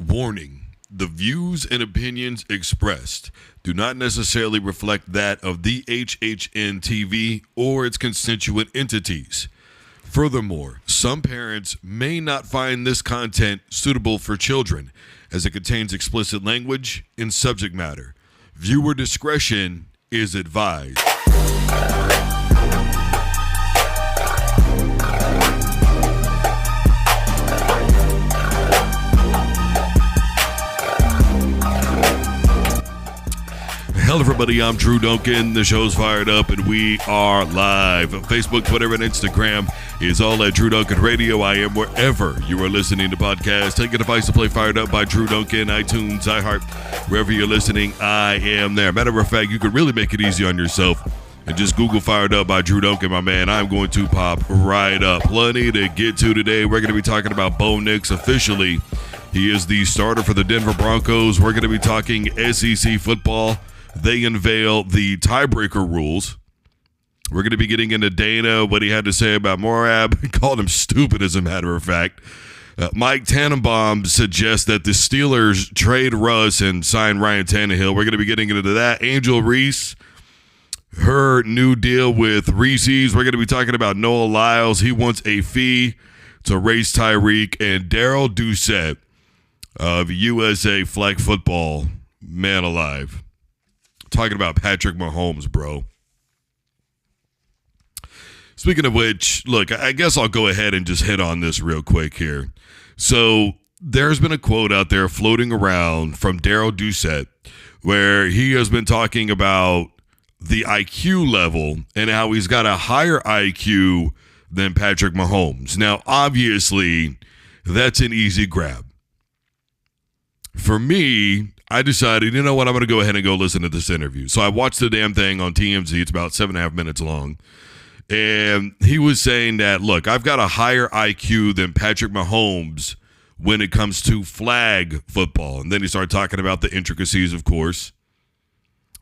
Warning. The views and opinions expressed do not necessarily reflect that of the HHN TV or its constituent entities. Furthermore, some parents may not find this content suitable for children as it contains explicit language and subject matter. Viewer discretion is advised. Hello, everybody. I'm Drew Duncan. The show's fired up, and we are live. Facebook, Twitter, and Instagram is all at Drew Duncan Radio. I am wherever you are listening to podcasts. Take a device to play Fired Up by Drew Duncan, iTunes, iHeart, wherever you're listening, I am there. Matter of fact, you could really make it easy on yourself and just Google Fired Up by Drew Duncan, my man. I'm going to pop right up. Plenty to get to today. We're going to be talking about Bo Nix officially. He is the starter for the Denver Broncos. We're going to be talking SEC football. They unveil the tiebreaker rules. We're going to be getting into Dana, what he had to say about Morab. He called him stupid, as a matter of fact. Mike Tannenbaum suggests that the Steelers trade Russ and sign Ryan Tannehill. We're going to be getting into that. Angel Reese, her new deal with Reese's. We're going to be talking about Noah Lyles. He wants a fee to race Tyreek. And Daryl Doucette of USA Flag Football, man alive. Talking about Patrick Mahomes, bro. Speaking of which, look, I guess I'll go ahead and just hit on this real quick here. So there's been a quote out there floating around from Daryl Doucette where he has been talking about the IQ level and how he's got a higher IQ than Patrick Mahomes. Now, obviously, that's an easy grab. For me, I decided, you know what, I'm going to go ahead and go listen to this interview. So I watched the damn thing on TMZ. It's about 7.5 minutes long. And he was saying that, look, I've got a higher IQ than Patrick Mahomes when it comes to flag football. And then he started talking about the intricacies, of course.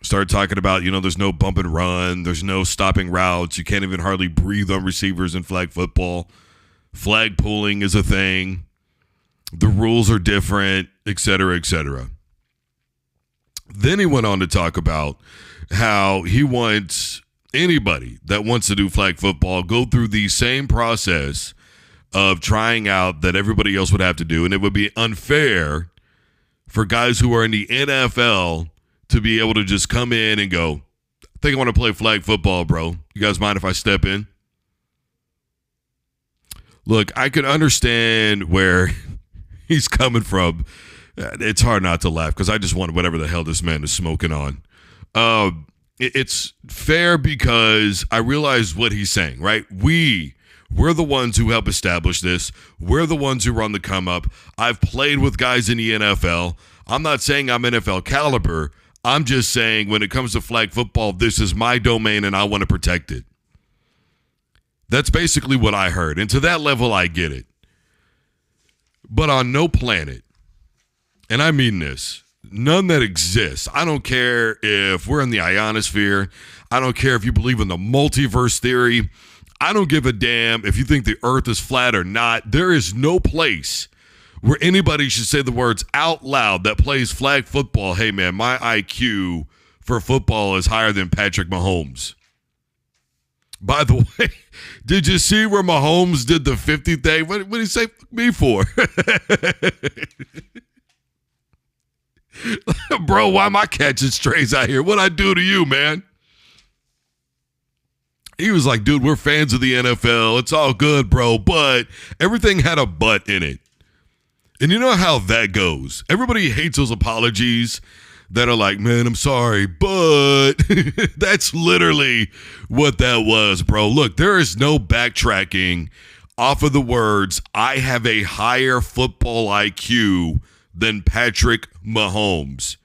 Started talking about, there's no bump and run. There's no stopping routes. You can't even hardly breathe on receivers in flag football. Flag pulling is a thing. The rules are different, et cetera, et cetera. Then he went on to talk about how he wants anybody that wants to do flag football go through the same process of trying out that everybody else would have to do. And it would be unfair for guys who are in the NFL to be able to just come in and go, I think I want to play flag football, bro. You guys mind if I step in? Look, I could understand where he's coming from. It's hard not to laugh because I just want whatever the hell this man is smoking on. It's fair because I realize what he's saying, right? We're the ones who help establish this. We're the ones who run the come up. I've played with guys in the NFL. I'm not saying I'm NFL caliber. I'm just saying when it comes to flag football, this is my domain and I want to protect it. That's basically what I heard. And to that level, I get it. But on no planet, and I mean this, none that exists. I don't care if we're in the ionosphere. I don't care if you believe in the multiverse theory. I don't give a damn if you think the earth is flat or not. There is no place where anybody should say the words out loud that plays flag football. Hey, man, my IQ for football is higher than Patrick Mahomes. By the way, did you see where Mahomes did the 50 thing? What did he say me for? Bro, why am I catching strays out here? What'd I do to you, man? He was like, dude, we're fans of the NFL. It's all good, bro. But everything had a but in it. And you know how that goes. Everybody hates those apologies that are like, man, I'm sorry, but that's literally what that was, bro. Look, there is no backtracking off of the words, I have a higher football IQ than Patrick Mahomes,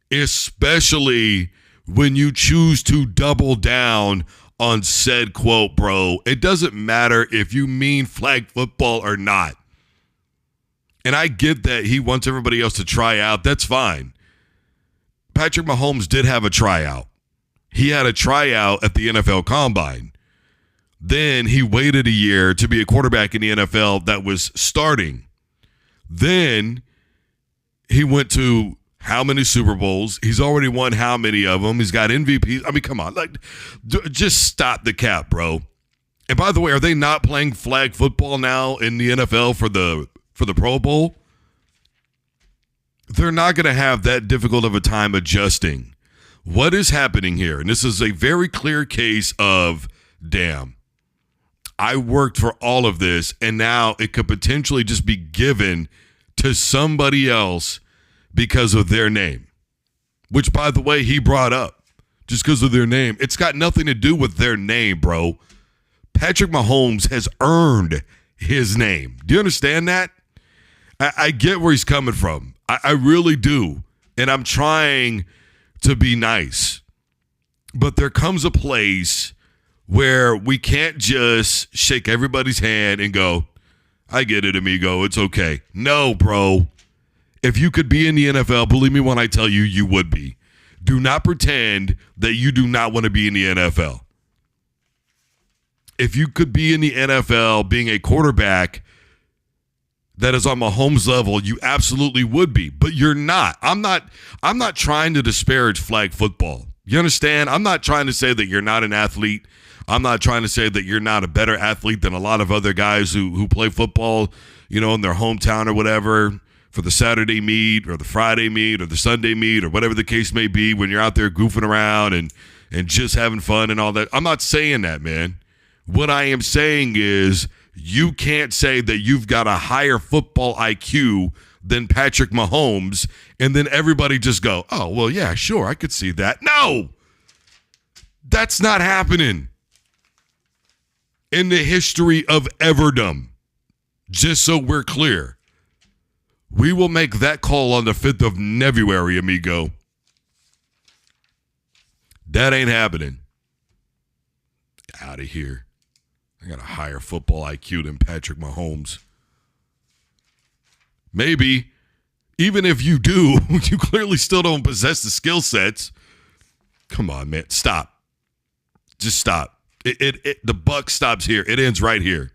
especially when you choose to double down on said quote, bro. It doesn't matter if you mean flag football or not. And I get that he wants everybody else to try out. That's fine. Patrick Mahomes did have a tryout. He had a tryout at the NFL Combine. Then he waited a year to be a quarterback in the NFL that was starting. Then He went to how many Super Bowls? He's already won how many of them? He's got MVPs. I mean, come on. Just stop the cap, bro. And by the way, are they not playing flag football now in the NFL for the Pro Bowl? They're not going to have that difficult of a time adjusting. What is happening here? And this is a very clear case of, damn, I worked for all of this, and now it could potentially just be given to somebody else because of their name. Which, by the way, he brought up. Just because of their name. It's got nothing to do with their name, bro. Patrick Mahomes has earned his name. Do you understand that? I get where he's coming from. I really do. And I'm trying to be nice. But there comes a place where we can't just shake everybody's hand and go, I get it, amigo. It's okay. No, bro. If you could be in the NFL, believe me when I tell you, you would be. Do not pretend that you do not want to be in the NFL. If you could be in the NFL being a quarterback that is on Mahomes' level, you absolutely would be, but you're not. I'm not trying to disparage flag football. You understand? I'm not trying to say that you're not an athlete. I'm not trying to say that you're not a better athlete than a lot of other guys who play football, you know, in their hometown or whatever, for the Saturday meet or the Friday meet or the Sunday meet or whatever the case may be, when you're out there goofing around and just having fun and all that. I'm not saying that, man. What I am saying is you can't say that you've got a higher football IQ than Patrick Mahomes and then everybody just go, oh, well, yeah, sure, I could see that. No, that's not happening in the history of everdom. Just so we're clear, we will make that call on the 5th of February, amigo. That ain't happening. Out of here. I got a higher football IQ than Patrick Mahomes. Maybe, even if you do, you clearly still don't possess the skill sets. Come on, man. Stop. Just stop. The buck stops here. It ends right here.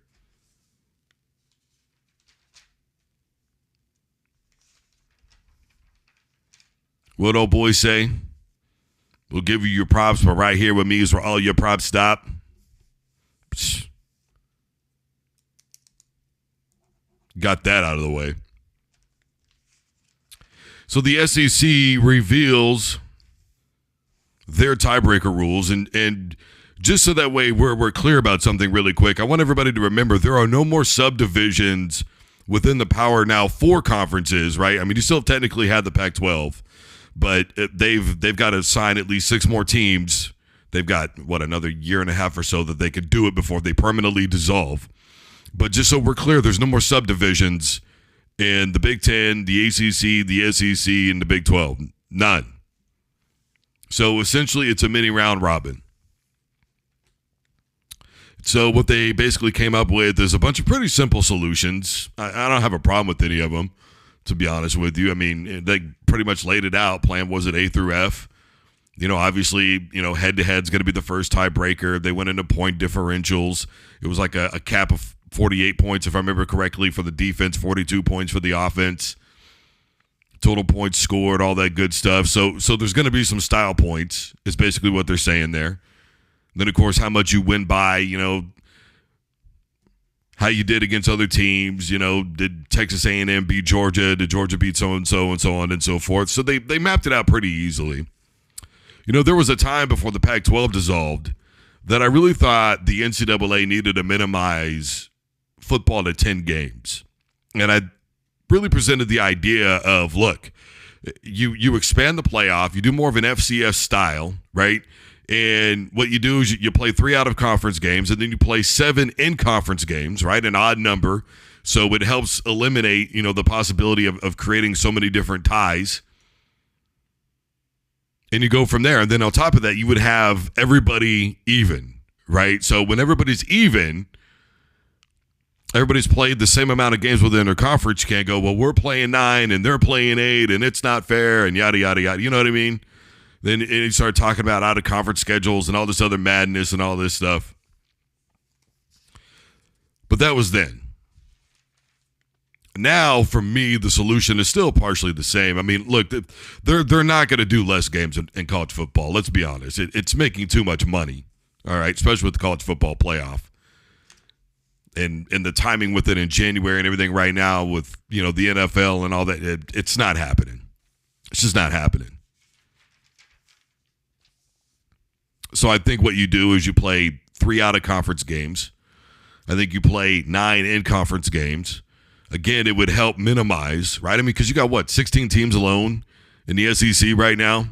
What old boy say? We'll give you your props, but right here with me is where all your props stop. Psh. Got that out of the way. So the SEC reveals their tiebreaker rules, and just so that way we're clear about something really quick, I want everybody to remember there are no more subdivisions within the Power Now 4 conferences, right? I mean, you still technically have the Pac-12, but they've got to sign at least 6 more teams. They've got, another year and a half or so that they could do it before they permanently dissolve. But just so we're clear, there's no more subdivisions in the Big Ten, the ACC, the SEC, and the Big 12. None. So essentially, it's a mini round robin. So what they basically came up with is a bunch of pretty simple solutions. I don't have a problem with any of them, to be honest with you. I mean, they pretty much laid it out. Plan was it A through F. You know, obviously, head-to-head is going to be the first tiebreaker. They went into point differentials. It was like a cap of 48 points, if I remember correctly, for the defense, 42 points for the offense. Total points scored, all that good stuff. So there's going to be some style points, is basically what they're saying there. Then, of course, how much you win by, how you did against other teams. Did Texas A&M beat Georgia? Did Georgia beat so-and-so, and so on and so forth? So they mapped it out pretty easily. There was a time before the Pac-12 dissolved that I really thought the NCAA needed to minimize football to 10 games. And I really presented the idea of, look, you expand the playoff, you do more of an FCS style, right? And what you do is you play 3 out-of-conference games, and then you play 7 in-conference games, right? An odd number. So it helps eliminate, the possibility of creating so many different ties. And you go from there. And then on top of that, you would have everybody even, right? So when everybody's even, everybody's played the same amount of games within their conference. You can't go, well, we're playing 9 and they're playing 8 and it's not fair and yada, yada, yada. You know what I mean? Then you start talking about out-of-conference schedules and all this other madness and all this stuff. But that was then. Now, for me, the solution is still partially the same. I mean, look, they're not going to do less games in college football. Let's be honest. It's making too much money, all right, especially with the college football playoff. And the timing with it in January and everything right now with, the NFL and all that, it's not happening. It's just not happening. So I think what you do is you play 3 out-of-conference games. I think you play 9 in-conference games. Again, it would help minimize, right? I mean, because you got, 16 teams alone in the SEC right now?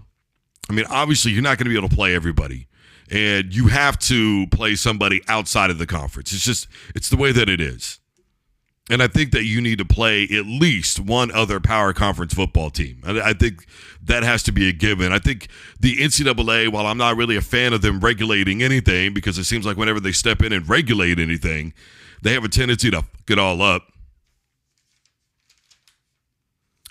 I mean, obviously, you're not going to be able to play everybody. And you have to play somebody outside of the conference. It's the way that it is. And I think that you need to play at least one other power conference football team. I think that has to be a given. I think the NCAA, while I'm not really a fan of them regulating anything, because it seems like whenever they step in and regulate anything, they have a tendency to fuck it all up.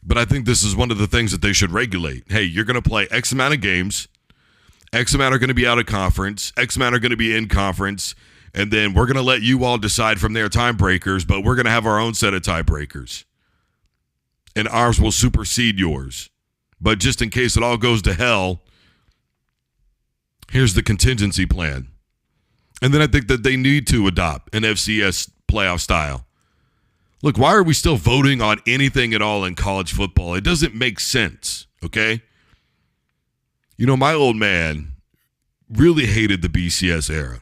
But I think this is one of the things that they should regulate. Hey, you're going to play X amount of games. X amount are going to be out of conference. X amount are going to be in conference. And then we're going to let you all decide from there tiebreakers, but we're going to have our own set of tiebreakers. And ours will supersede yours. But just in case it all goes to hell, here's the contingency plan. And then I think that they need to adopt an FCS playoff style. Look, why are we still voting on anything at all in college football? It doesn't make sense, okay? My old man really hated the BCS era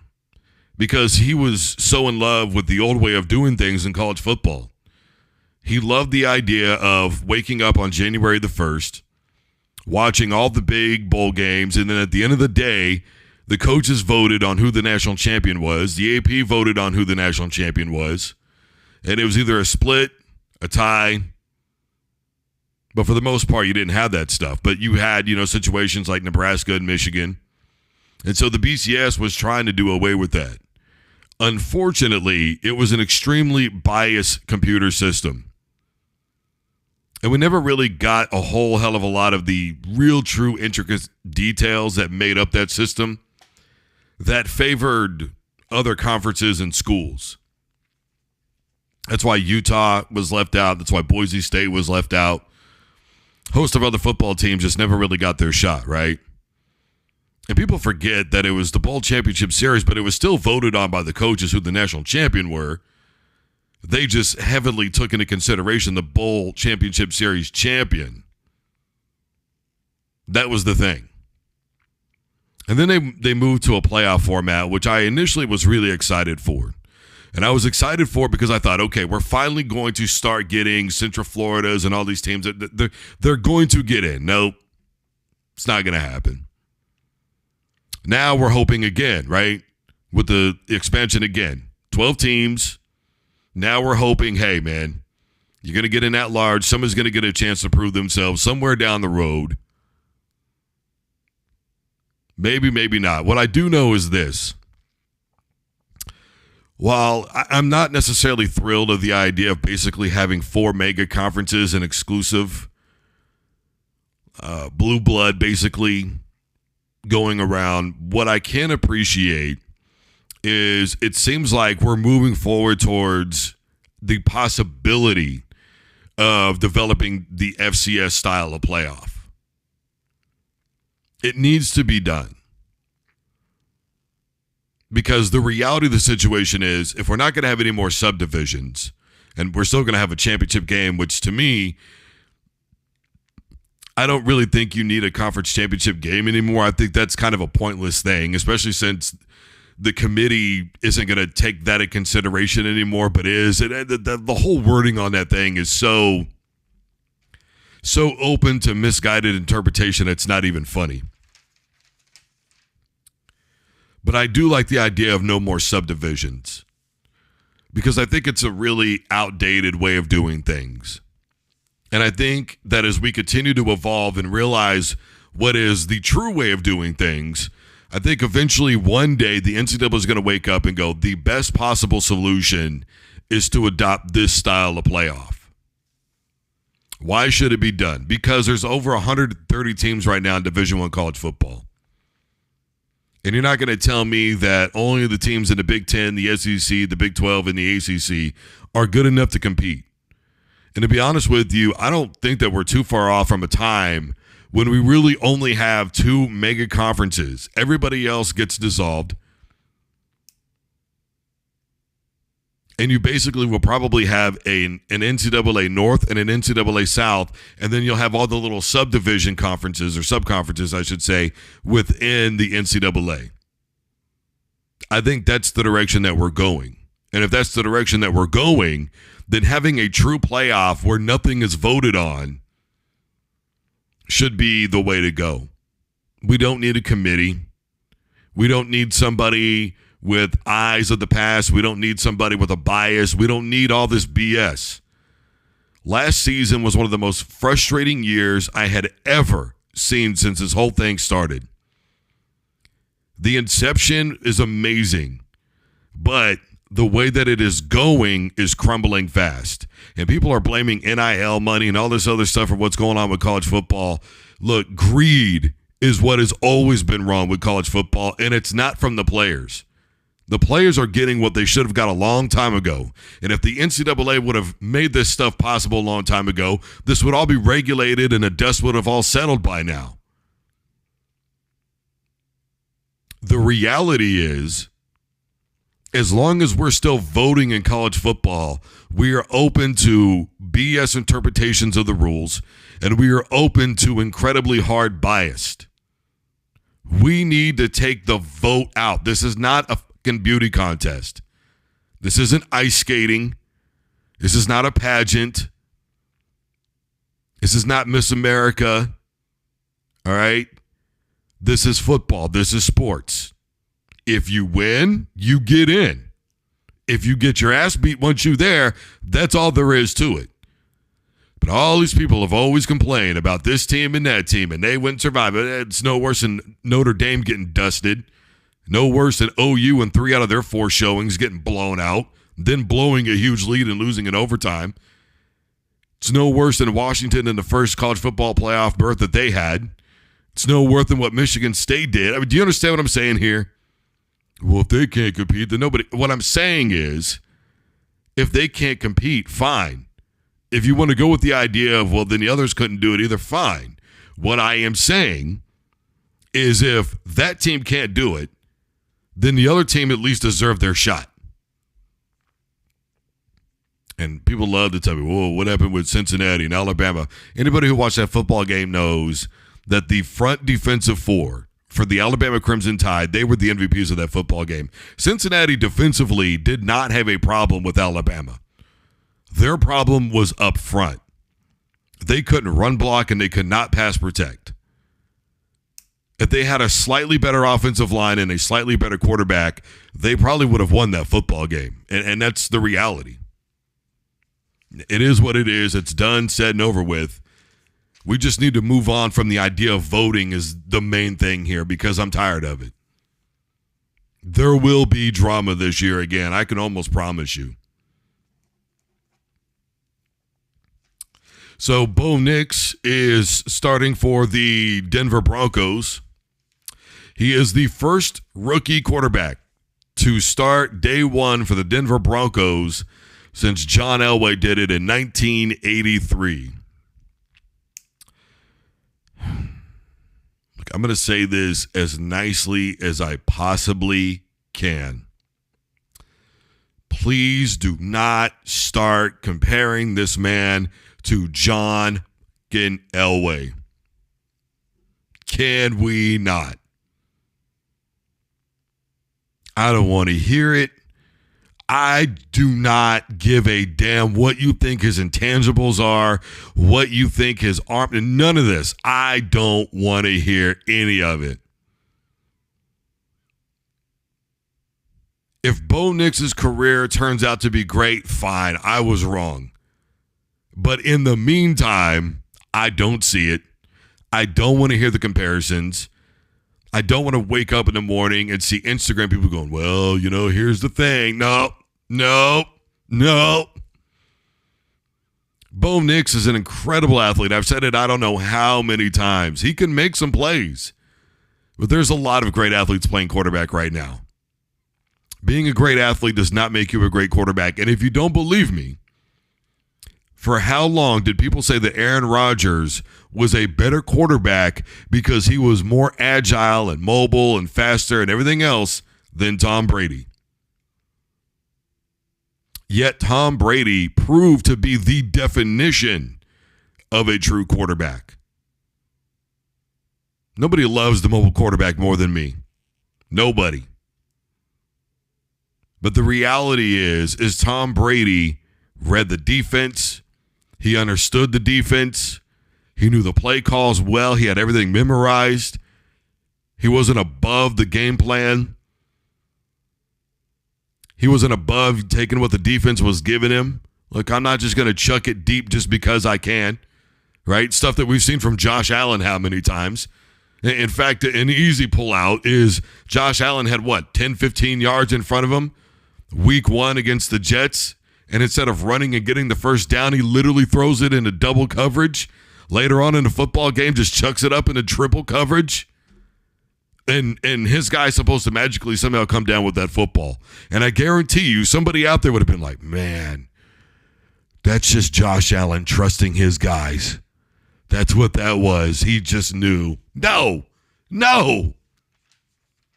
because he was so in love with the old way of doing things in college football. He loved the idea of waking up on January the 1st, watching all the big bowl games, and then at the end of the day, the coaches voted on who the national champion was. The AP voted on who the national champion was. And it was either a split, a tie, but for the most part, you didn't have that stuff. But you had, situations like Nebraska and Michigan. And so the BCS was trying to do away with that. Unfortunately, it was an extremely biased computer system. And we never really got a whole hell of a lot of the real, true, intricate details that made up that system that favored other conferences and schools. That's why Utah was left out. That's why Boise State was left out. A host of other football teams just never really got their shot, right? And people forget that it was the Bowl Championship Series, but it was still voted on by the coaches who the national champion were. They just heavily took into consideration the Bowl Championship Series champion. That was the thing. And then they moved to a playoff format, which I initially was really excited for. And I was excited for it because I thought, okay, we're finally going to start getting Central Floridas and all these teams. They're going to get in. Nope, it's not going to happen. Now we're hoping again, right, with the expansion again. 12 teams. Now we're hoping, hey, man, you're going to get in at large. Someone's going to get a chance to prove themselves somewhere down the road. Maybe, maybe not. What I do know is this. While I'm not necessarily thrilled of the idea of basically having 4 mega conferences and exclusive blue blood basically going around, what I can appreciate is it seems like we're moving forward towards the possibility of developing the FCS style of playoff. It needs to be done. Because the reality of the situation is, if we're not going to have any more subdivisions, and we're still going to have a championship game, which to me, I don't really think you need a conference championship game anymore. I think that's kind of a pointless thing, especially since the committee isn't going to take that in consideration anymore, but is. The whole wording on that thing is so open to misguided interpretation, it's not even funny. But I do like the idea of no more subdivisions because I think it's a really outdated way of doing things. And I think that as we continue to evolve and realize what is the true way of doing things, I think eventually one day the NCAA is going to wake up and go, the best possible solution is to adopt this style of playoff. Why should it be done? Because there's over 130 teams right now in Division I college football. And you're not going to tell me that only the teams in the Big Ten, the SEC, the Big 12, and the ACC are good enough to compete. And to be honest with you, I don't think that we're too far off from a time when we really only have two mega conferences. Everybody else gets dissolved. And you basically will probably have an NCAA North and an NCAA South, and then you'll have all the little subdivision conferences, or subconferences, I should say, within the NCAA. I think that's the direction that we're going. And if that's the direction that we're going, then having a true playoff where nothing is voted on should be the way to go. We don't need a committee. We don't need somebody with eyes of the past. We don't need somebody with a bias. We don't need all this BS. Last season was one of the most frustrating years I had ever seen since this whole thing started. The inception is amazing, but the way that it is going is crumbling fast. And people are blaming NIL money and all this other stuff for what's going on with college football. Look, greed is what has always been wrong with college football, and it's not from the players. The players are getting what they should have got a long time ago. And if the NCAA would have made this stuff possible a long time ago, this would all be regulated and the dust would have all settled by now. The reality is, as long as we're still voting in college football, we are open to BS interpretations of the rules, and we are open to incredibly hard bias. We need to take the vote out. This is not a beauty contest. This isn't ice skating. This is not a pageant. This is not Miss America. All right? This is football. This is sports. If you win, you get in. If you get your ass beat once you're there, that's all there is to it. But all these people have always complained about this team and that team, and they wouldn't survive. It's no worse than Notre Dame getting dusted. No worse than OU in 3 out of their 4 showings getting blown out, then blowing a huge lead and losing in overtime. It's no worse than Washington in the first college football playoff berth that they had. It's no worse than what Michigan State did. I mean, do you understand what I'm saying here? Well, if they can't compete, then nobody. What I'm saying is, if they can't compete, fine. If you want to go with the idea of, well, then the others couldn't do it either, fine. What I am saying is if that team can't do it, then the other team at least deserved their shot. And people love to tell me, whoa, what happened with Cincinnati and Alabama? Anybody who watched that football game knows that the front defensive four for the Alabama Crimson Tide, they were the MVPs of that football game. Cincinnati defensively did not have a problem with Alabama. Their problem was up front. They couldn't run block and they could not pass protect. If they had a slightly better offensive line and a slightly better quarterback, they probably would have won that football game. And that's the reality. It is what it is. It's done, said, and over with. We just need to move on from the idea of voting is the main thing here because I'm tired of it. There will be drama this year again. I can almost promise you. So Bo Nix is starting for the Denver Broncos. He is the first rookie quarterback to start day one for the Denver Broncos since John Elway did it in 1983. Look, I'm going to say this as nicely as I possibly can. Please do not start comparing this man to John Elway. Can we not? I don't want to hear it. I do not give a damn what you think his intangibles are, what you think his arm, none of this. I don't want to hear any of it. If Bo Nix's career turns out to be great, fine. I was wrong. But in the meantime, I don't see it. I don't want to hear the comparisons. I don't want to wake up in the morning and see Instagram people going, well, you know, here's the thing. No. Bo Nix is an incredible athlete. I've said it I don't know how many times. He can make some plays. But there's a lot of great athletes playing quarterback right now. Being a great athlete does not make you a great quarterback. And if you don't believe me, For how long did people say that Aaron Rodgers was a better quarterback because he was more agile and mobile and faster and everything else than Tom Brady? Yet Tom Brady proved to be the definition of a true quarterback. Nobody loves the mobile quarterback more than me. Nobody. But the reality is Tom Brady read the defense. He understood the defense. He knew the play calls well. He had everything memorized. He wasn't above the game plan. He wasn't above taking what the defense was giving him. Look, I'm not just going to chuck it deep just because I can, right? Stuff that we've seen from Josh Allen how many times? In fact, an easy pullout is Josh Allen had, 10, 15 yards in front of him week 1 against the Jets, and instead of running and getting the first down, he literally throws it into double coverage. Later on in the football game, just chucks it up into triple coverage. And his guy's supposed to magically somehow come down with that football. And I guarantee you, somebody out there would have been like, man, that's just Josh Allen trusting his guys. That's what that was. He just knew. No.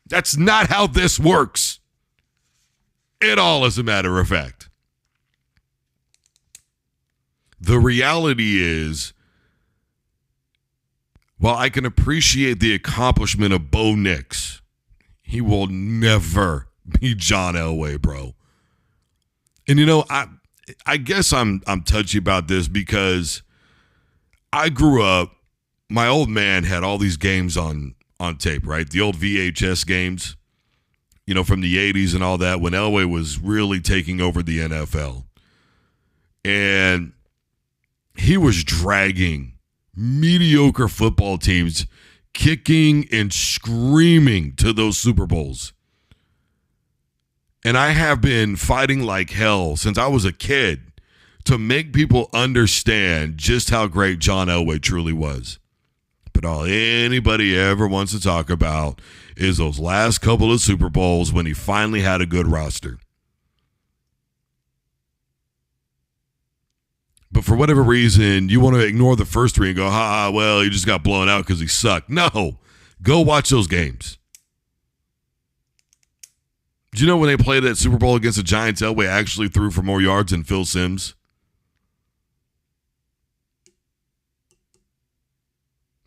That's not how this works. At all, as a matter of fact. The reality is, while I can appreciate the accomplishment of Bo Nix, he will never be John Elway, bro. And I guess I'm touchy about this because I grew up, my old man had all these games on tape, right? The old VHS games, from the 80s and all that, when Elway was really taking over the NFL. And he was dragging mediocre football teams, kicking and screaming to those Super Bowls. And I have been fighting like hell since I was a kid to make people understand just how great John Elway truly was. But all anybody ever wants to talk about is those last couple of Super Bowls when he finally had a good roster. But for whatever reason, you want to ignore the first 3 and go, well, he just got blown out because he sucked. No, go watch those games. Do you know when they played that Super Bowl against the Giants, Elway actually threw for more yards than Phil Simms?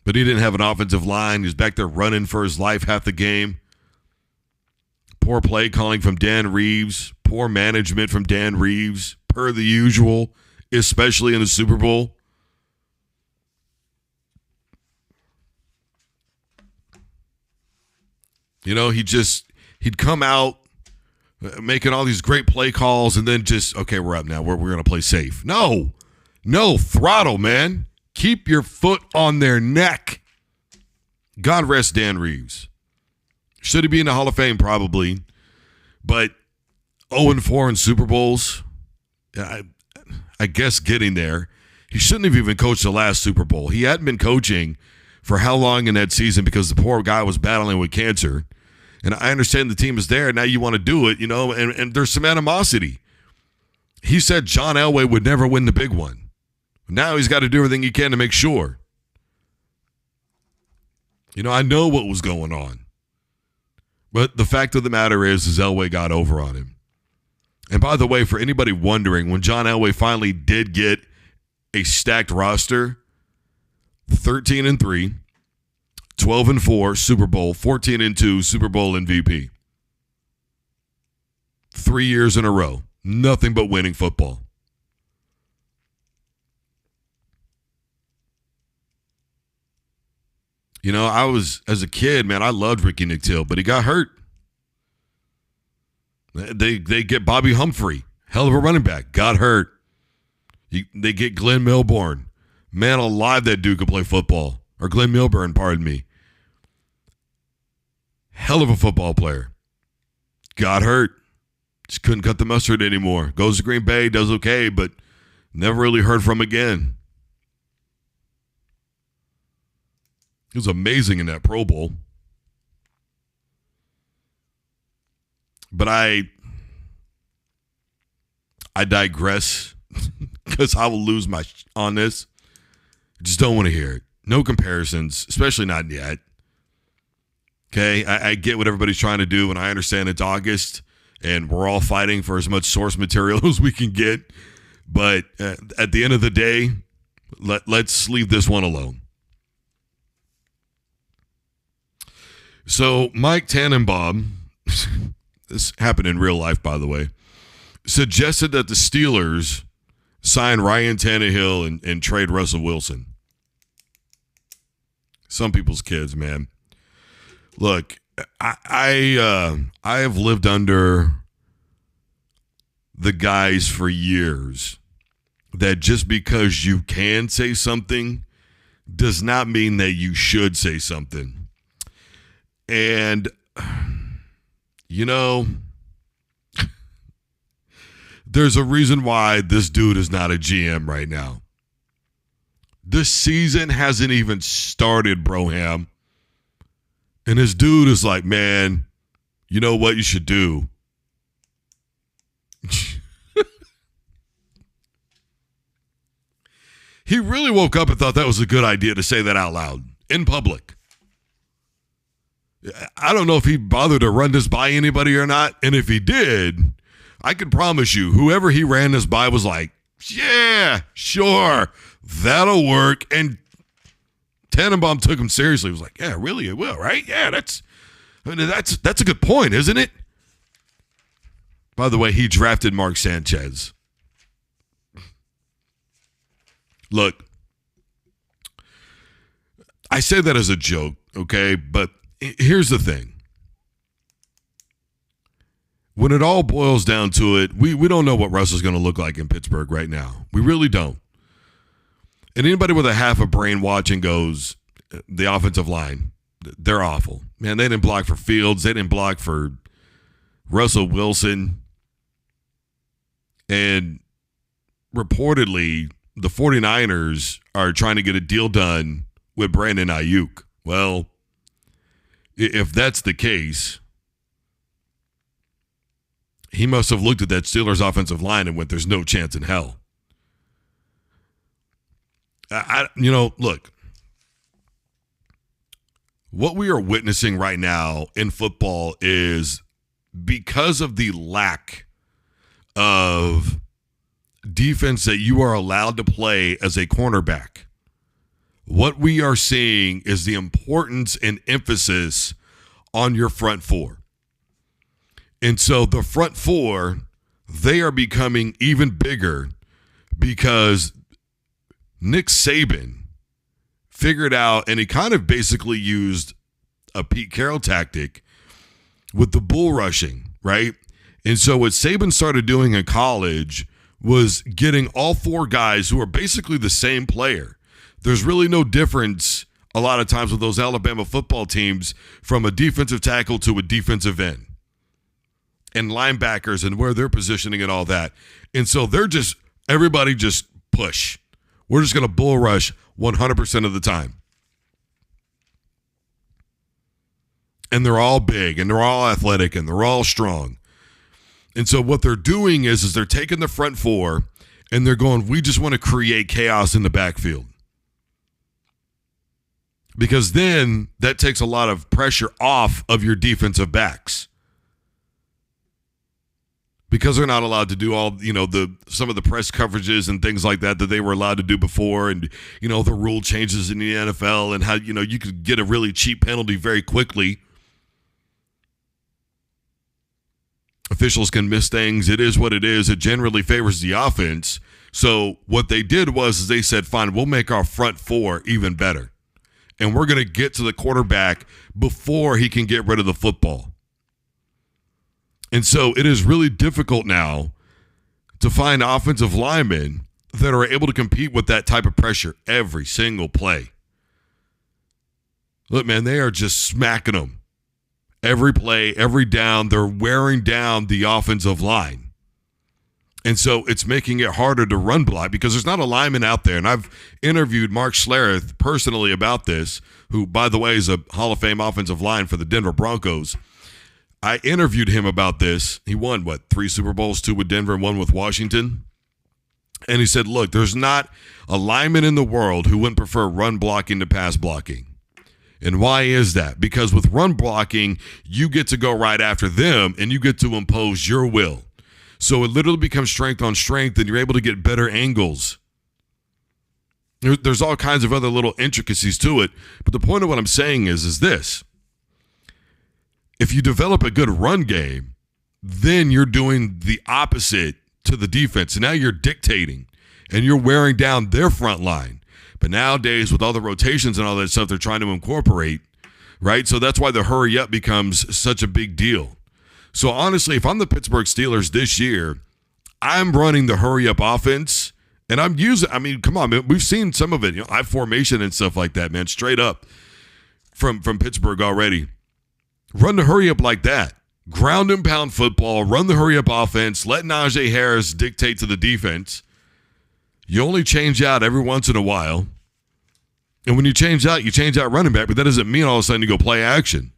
But he didn't have an offensive line. He was back there running for his life half the game. Poor play calling from Dan Reeves. Poor management from Dan Reeves, per the usual, especially in the Super Bowl. He'd come out making all these great play calls and then just, okay, we're up now. We're going to play safe. No, throttle, man. Keep your foot on their neck. God rest Dan Reeves. Should he be in the Hall of Fame? Probably. But 0-4 in Super Bowls, I guess getting there. He shouldn't have even coached the last Super Bowl. He hadn't been coaching for how long in that season because the poor guy was battling with cancer. And I understand the team is there. Now you want to do it, and there's some animosity. He said John Elway would never win the big one. Now he's got to do everything he can to make sure. I know what was going on. But the fact of the matter is Elway got over on him. And by the way, for anybody wondering, when John Elway finally did get a stacked roster, 13-3, 12-4 Super Bowl, 14-2 Super Bowl MVP. 3 years in a row. Nothing but winning football. As a kid, man, I loved Ricky Nicktill, but he got hurt. They get Bobby Humphrey, hell of a running back, got hurt. They get Glenn Milburn. Man alive, that dude could play football. Or Glenn Milburn, pardon me. Hell of a football player. Got hurt. Just couldn't cut the mustard anymore. Goes to Green Bay, does okay, but never really heard from again. He was amazing in that Pro Bowl. But I digress because I will lose my on this. I just don't want to hear it. No comparisons, especially not yet. Okay, I get what everybody's trying to do, and I understand it's August, and we're all fighting for as much source material as we can get. But at the end of the day, let's leave this one alone. So Mike Tannenbaum, this happened in real life, by the way, suggested that the Steelers sign Ryan Tannehill and trade Russell Wilson. Some people's kids, man. Look, I have lived under the guys for years that just because you can say something does not mean that you should say something. And, you know, there's a reason why this dude is not a GM right now. This season hasn't even started, Broham. And this dude is like, man, you know what you should do? He really woke up and thought that was a good idea to say that out loud in public. I don't know if he bothered to run this by anybody or not. And if he did, I can promise you, whoever he ran this by was like, yeah, sure, that'll work. And Tannenbaum took him seriously. He was like, yeah, really, it will, right? Yeah, that's a good point, isn't it? By the way, he drafted Mark Sanchez. Look, I say that as a joke, okay? But here's the thing. When it all boils down to it, we don't know what Russell's going to look like in Pittsburgh right now. We really don't. And anybody with a half a brain watching goes, the offensive line, they're awful. Man, they didn't block for Fields. They didn't block for Russell Wilson. And reportedly, the 49ers are trying to get a deal done with Brandon Ayuk. Well, if that's the case, he must have looked at that Steelers offensive line and went, there's no chance in hell. Look, what we are witnessing right now in football is because of the lack of defense that you are allowed to play as a cornerback. What we are seeing is the importance and emphasis on your front four. And so the front four, they are becoming even bigger because Nick Saban figured out, and he kind of basically used a Pete Carroll tactic with the bull rushing, right? And so what Saban started doing in college was getting all four guys who are basically the same player. There's really no difference a lot of times with those Alabama football teams from a defensive tackle to a defensive end and linebackers and where they're positioning and all that. And so everybody just push. We're just going to bull rush 100% of the time. And they're all big and they're all athletic and they're all strong. And so what they're doing is they're taking the front four and they're going, we just want to create chaos in the backfield. Because then that takes a lot of pressure off of your defensive backs. Because they're not allowed to do all, some of the press coverages and things like that they were allowed to do before. And, the rule changes in the NFL and how, you could get a really cheap penalty very quickly. Officials can miss things. It is what it is. It generally favors the offense. So what they did was they said, fine, we'll make our front four even better. And we're going to get to the quarterback before he can get rid of the football. And so it is really difficult now to find offensive linemen that are able to compete with that type of pressure every single play. Look, man, they are just smacking them. Every play, every down, they're wearing down the offensive line. And so it's making it harder to run block because there's not a lineman out there. And I've interviewed Mark Schlereth personally about this, who, by the way, is a Hall of Fame offensive line for the Denver Broncos. I interviewed him about this. He won, 3 Super Bowls, 2 with Denver and 1 with Washington. And he said, look, there's not a lineman in the world who wouldn't prefer run blocking to pass blocking. And why is that? Because with run blocking, you get to go right after them and you get to impose your will. So it literally becomes strength on strength and you're able to get better angles. There's all kinds of other little intricacies to it. But the point of what I'm saying is this. If you develop a good run game, then you're doing the opposite to the defense. And now you're dictating and you're wearing down their front line. But nowadays, with all the rotations and all that stuff they're trying to incorporate, right? So that's why the hurry up becomes such a big deal. So honestly, if I'm the Pittsburgh Steelers this year, I'm running the hurry up offense. And I'm using, I mean, come on, man, we've seen some of it, I formation and stuff like that, man, straight up from Pittsburgh already. Run the hurry up like that. Ground and pound football, run the hurry up offense, let Najee Harris dictate to the defense. You only change out every once in a while. And when you change out running back, but that doesn't mean all of a sudden you go play action.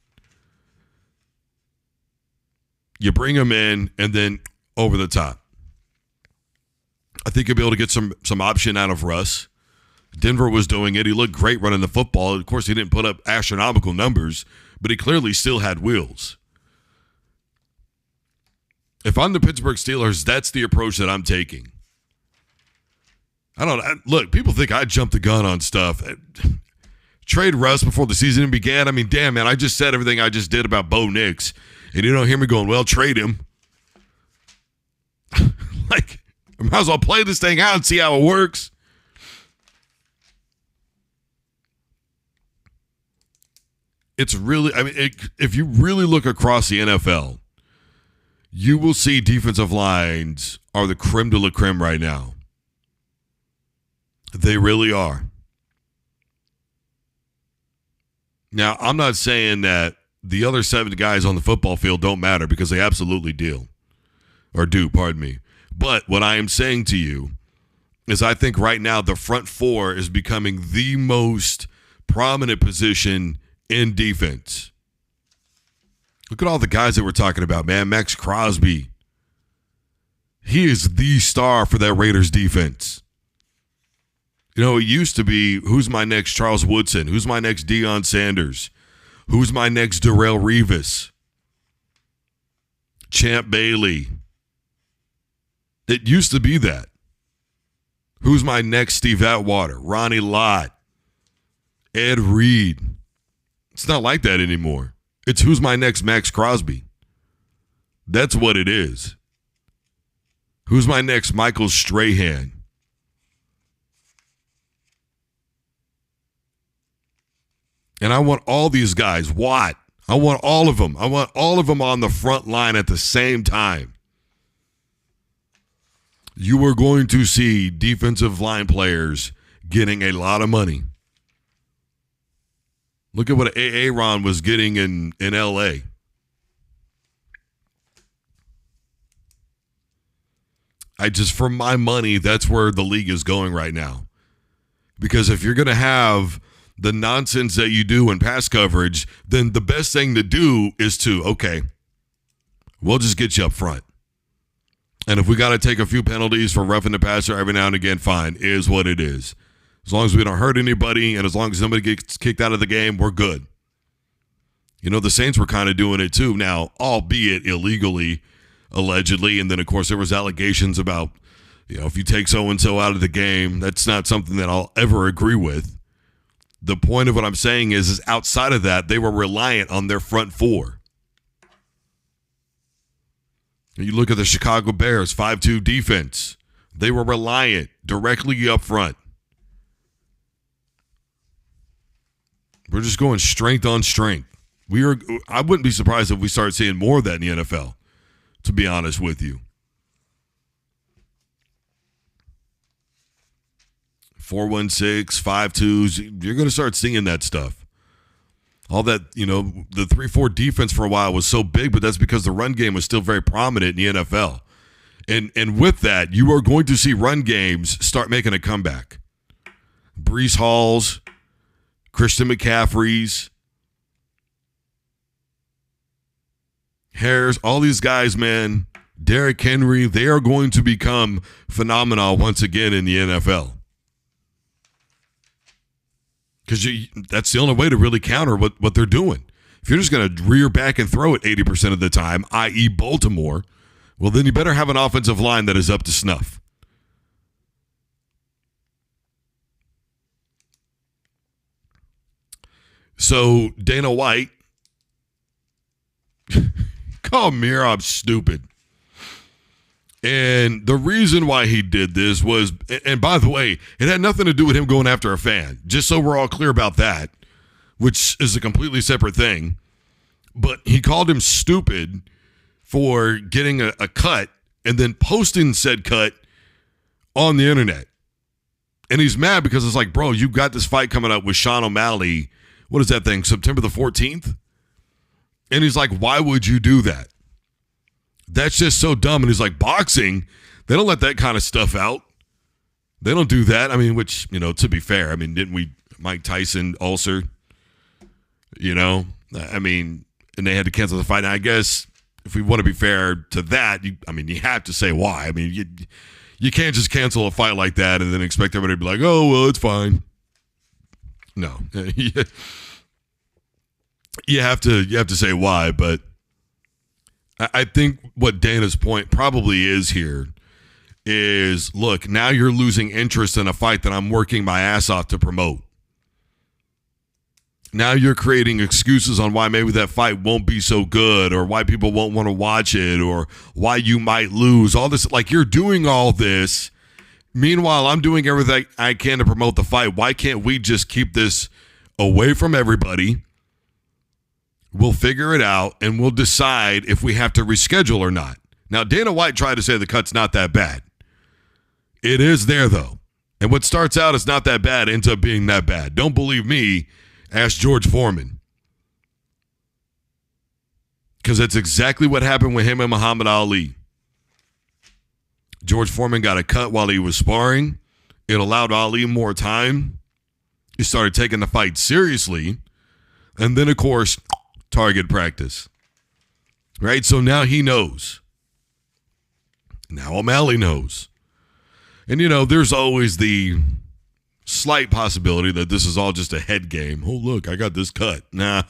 You bring them in and then over the top. I think you'll be able to get some option out of Russ. Denver was doing it. He looked great running the football. Of course, he didn't put up astronomical numbers, but he clearly still had wheels. If I'm the Pittsburgh Steelers, that's the approach that I'm taking. Look, people think I jumped the gun on stuff. Trade Russ before the season began. I mean, damn, man, I just said everything I just did about Bo Nix, and you don't hear me going, well, trade him. Like, I might as well play this thing out and see how it works. It's really, I mean, if you really look across the NFL, you will see defensive lines are the creme de la creme right now. They really are. Now, I'm not saying that the other 7 guys on the football field don't matter because they absolutely do. Pardon me. But what I am saying to you is I think right now the front 4 is becoming the most prominent position in defense. Look at all the guys that we're talking about, man. Max Crosby. He is the star for that Raiders defense. You know, it used to be, who's my next Charles Woodson? Who's my next Deion Sanders? Who's my next Darrelle Revis? Champ Bailey. It used to be that. Who's my next Steve Atwater? Ronnie Lott. Ed Reed. It's not like that anymore. It's who's my next Max Crosby. That's what it is. Who's my next Michael Strahan? And I want all these guys. Watt. I want all of them. I want all of them on the front line at the same time. You are going to see defensive line players getting a lot of money. Look at what Aaron was getting in L.A. For my money, that's where the league is going right now. Because if you're going to have the nonsense that you do in pass coverage, then the best thing to do is we'll just get you up front. And if we got to take a few penalties for roughing the passer every now and again, fine, is what it is. As long as we don't hurt anybody and as long as nobody gets kicked out of the game, we're good. You know, the Saints were kind of doing it too now, albeit illegally, allegedly. And then, of course, there was allegations about, if you take so-and-so out of the game, that's not something that I'll ever agree with. The point of what I'm saying is outside of that, they were reliant on their front 4. You look at the Chicago Bears, 5-2 defense. They were reliant directly up front. We're just going strength on strength. I wouldn't be surprised if we start seeing more of that in the NFL, to be honest with you. 4-1-6, 5-2s, you're going to start seeing that stuff. All that, the 3-4 defense for a while was so big, but that's because the run game was still very prominent in the NFL. And with that, you are going to see run games start making a comeback. Breece Hall's, Christian McCaffrey's, Harris, all these guys, man, Derrick Henry, they are going to become phenomenal once again in the NFL. Because that's the only way to really counter what they're doing. If you're just going to rear back and throw it 80% of the time, i.e. Baltimore, well, then you better have an offensive line that is up to snuff. So Dana White called Mirab stupid. And the reason why he did this was, and by the way, it had nothing to do with him going after a fan, just so we're all clear about that, which is a completely separate thing. But he called him stupid for getting a cut and then posting said cut on the internet. And he's mad because it's like, bro, you got this fight coming up with Sean O'Malley. What is that thing, September the 14th? And he's like, why would you do that? That's just so dumb. And he's like, boxing, they don't let that kind of stuff out. They don't do that. I mean, which, to be fair, I mean, didn't we, Mike Tyson ulcer? I mean, and they had to cancel the fight. Now, I guess if we want to be fair to that, you have to say why. I mean, you can't just cancel a fight like that and then expect everybody to be like, oh, well, it's fine. No. You have to say why, but I think what Dana's point probably is here is, look, now you're losing interest in a fight that I'm working my ass off to promote. Now you're creating excuses on why maybe that fight won't be so good or why people won't want to watch it or why you might lose. All this, like, you're doing all this. Meanwhile, I'm doing everything I can to promote the fight. Why can't we just keep this away from everybody? We'll figure it out, and we'll decide if we have to reschedule or not. Now, Dana White tried to say the cut's not that bad. It is there, though. And what starts out as not that bad ends up being that bad. Don't believe me, ask George Foreman. Because that's exactly what happened with him and Muhammad Ali. George Foreman got a cut while he was sparring. It allowed Ali more time. He started taking the fight seriously. And then, of course, target practice. Right? So now he knows. Now O'Malley knows. And, there's always the slight possibility that this is all just a head game. Oh, look, I got this cut. Nah.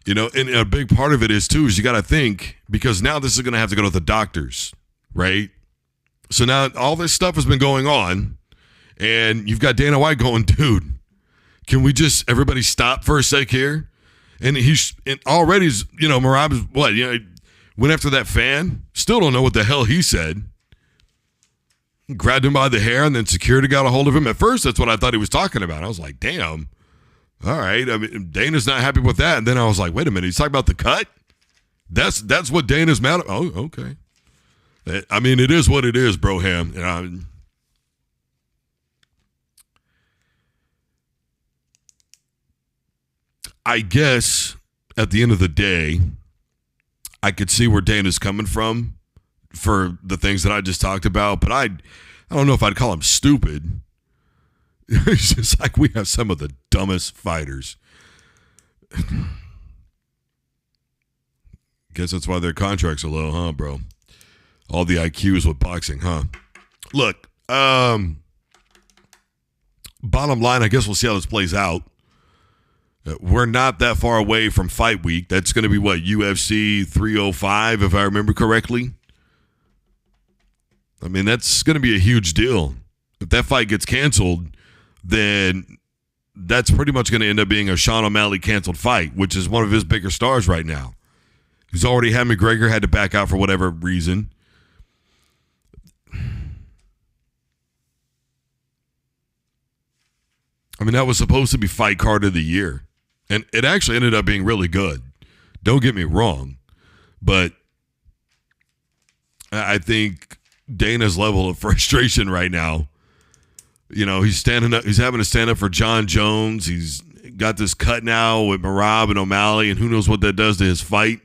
And a big part of it is, too, is you got to think, because now this is going to have to go to the doctors, right? So now all this stuff has been going on, and you've got Dana White going, dude, can we just, everybody stop for a sec here? And he's already, Merab is what? Went after that fan. Still don't know what the hell he said. Grabbed him by the hair, and then security got a hold of him. At first, that's what I thought he was talking about. I was like, damn. All right. I mean, Dana's not happy with that. And then I was like, wait a minute. He's talking about the cut? That's what Dana's mad at. Oh, okay. I mean, it is what it is, Broham. I guess at the end of the day, I could see where Dana's coming from for the things that I just talked about, but I don't know if I'd call him stupid. It's just like we have some of the dumbest fighters. Guess that's why their contracts are low, huh, bro? All the IQs with boxing, huh? Look, bottom line, I guess we'll see how this plays out. We're not that far away from fight week. That's going to be what, UFC 305, if I remember correctly. I mean, that's going to be a huge deal. If that fight gets canceled, then that's pretty much going to end up being a Sean O'Malley canceled fight, which is one of his bigger stars right now. He's already had McGregor had to back out for whatever reason. I mean, that was supposed to be fight card of the year. And it actually ended up being really good. Don't get me wrong. But I think Dana's level of frustration right now, he's standing up. He's having to stand up for John Jones. He's got this cut now with Merab and O'Malley, and who knows what that does to his fight.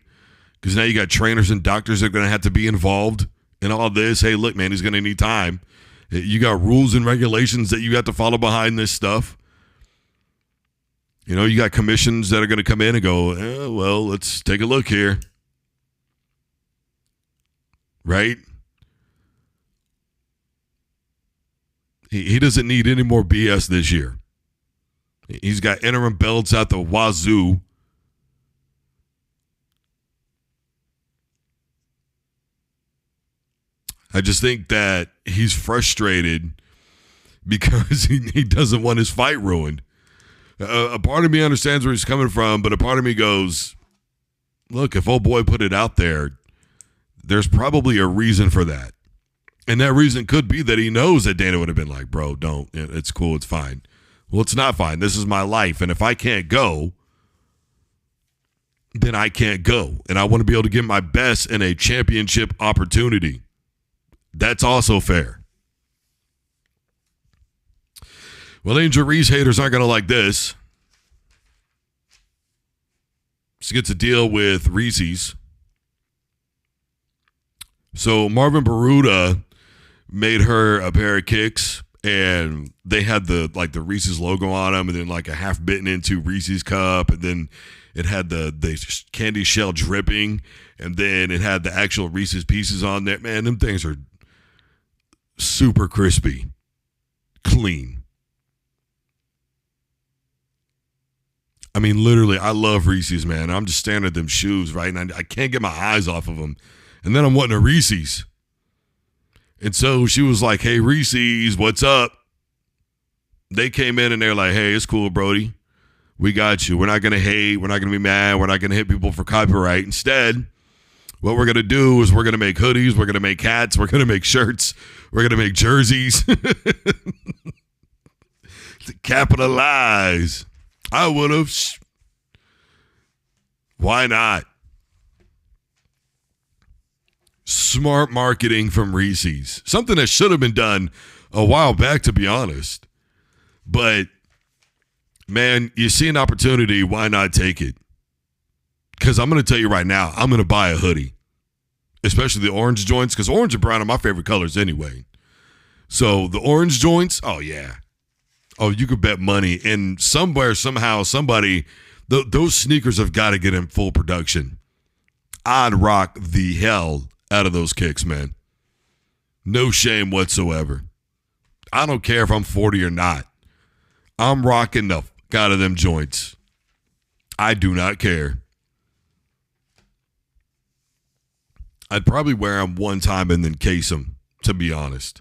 Because now you got trainers and doctors that are going to have to be involved in all this. Hey, look, man, he's going to need time. You got rules and regulations that you have to follow behind this stuff. You got commissions that are going to come in and go, well, let's take a look here. right? He doesn't need any more BS this year. He's got interim belts out the wazoo. I just think that he's frustrated because he doesn't want his fight ruined. A part of me understands where he's coming from, but a part of me goes, look, if old boy put it out there, there's probably a reason for that. And that reason could be that he knows that Dana would have been like, bro, don't. It's cool. It's fine. Well, it's not fine. This is my life. And if I can't go, then I can't go. And I want to be able to give my best in a championship opportunity. That's also fair. Well, Angel Reese haters aren't going to like this. She gets to deal with Reese's. So Marvin Baruda made her a pair of kicks, and they had the Reese's logo on them, and then like a half bitten into Reese's cup, and then it had the candy shell dripping, and then it had the actual Reese's pieces on there. Man, them things are super crispy, clean. I mean, literally, I love Reese's, man. I'm just staring at them shoes, right? And I can't get my eyes off of them. And then I'm wanting a Reese's. And so she was like, hey, Reese's, what's up? They came in and they're like, hey, it's cool, Brody. We got you. We're not going to hate. We're not going to be mad. We're not going to hit people for copyright. Instead, what we're going to do is we're going to make hoodies. We're going to make hats. We're going to make shirts. We're going to make jerseys. To capitalize. I would have. Why not? Smart marketing from Reese's. Something that should have been done a while back, to be honest. But, man, you see an opportunity, why not take it? Because I'm going to tell you right now, I'm going to buy a hoodie. Especially the orange joints, because orange and brown are my favorite colors anyway. So the orange joints, oh, yeah. Oh, you could bet money. And somewhere, somehow, somebody, those sneakers have got to get in full production. I'd rock the hell out of those kicks, man. No shame whatsoever. I don't care if I'm 40 or not. I'm rocking the fuck out of them joints. I do not care. I'd probably wear them one time and then case them, to be honest.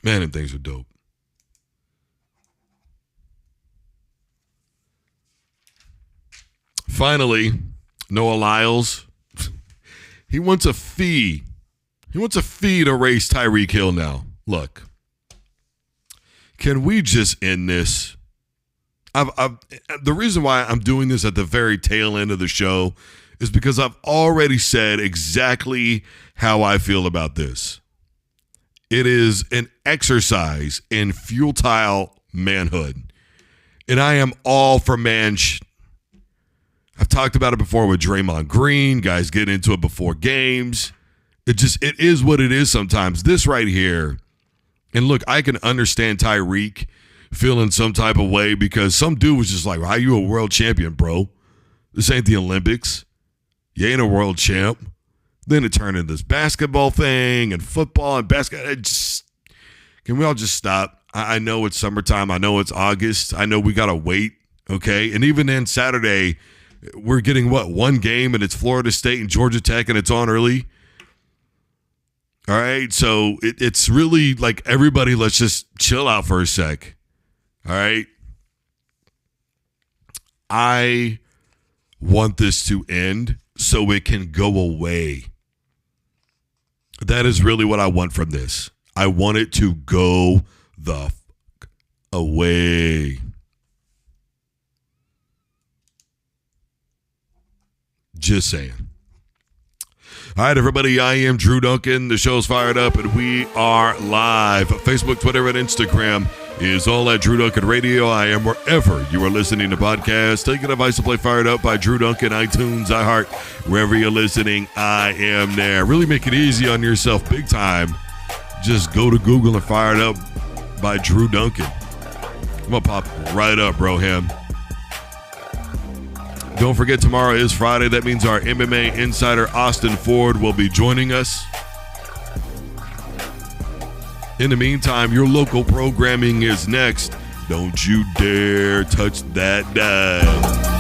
Man, them things are dope. Finally, Noah Lyles. He wants a fee. He wants a fee to race Tyreek Hill now. Look, can we just end this? The reason why I'm doing this at the very tail end of the show is because I've already said exactly how I feel about this. It is an exercise in futile manhood. And I am all for I've talked about it before with Draymond Green. Guys get into it before games. It is what it is sometimes. This right here, and look, I can understand Tyreek feeling some type of way because some dude was just like, how you a world champion, bro? This ain't the Olympics. You ain't a world champ. Then it turned into this basketball thing and football and basketball. Can we all just stop? I know it's summertime. I know it's August. I know we got to wait, okay? And even then, Saturday, we're getting, one game, and it's Florida State and Georgia Tech, and it's on early. All right? So it's really like everybody, let's just chill out for a sec. All right? I want this to end so it can go away. That is really what I want from this. I want it to go the fuck away. Just saying. All right, everybody, I am Drew Duncan. The show's fired up, and we are live. Facebook, Twitter, and Instagram is all at Drew Duncan Radio. I am wherever you are listening to podcasts. Take advice to play Fired Up by Drew Duncan, iTunes, iHeart, wherever you're listening, I am there. Really make it easy on yourself big time. Just go to Google and Fired Up by Drew Duncan. I'm going to pop right up, bro, him. Don't forget, tomorrow is Friday. That means our MMA insider, Austin Ford, will be joining us. In the meantime, your local programming is next. Don't you dare touch that dial.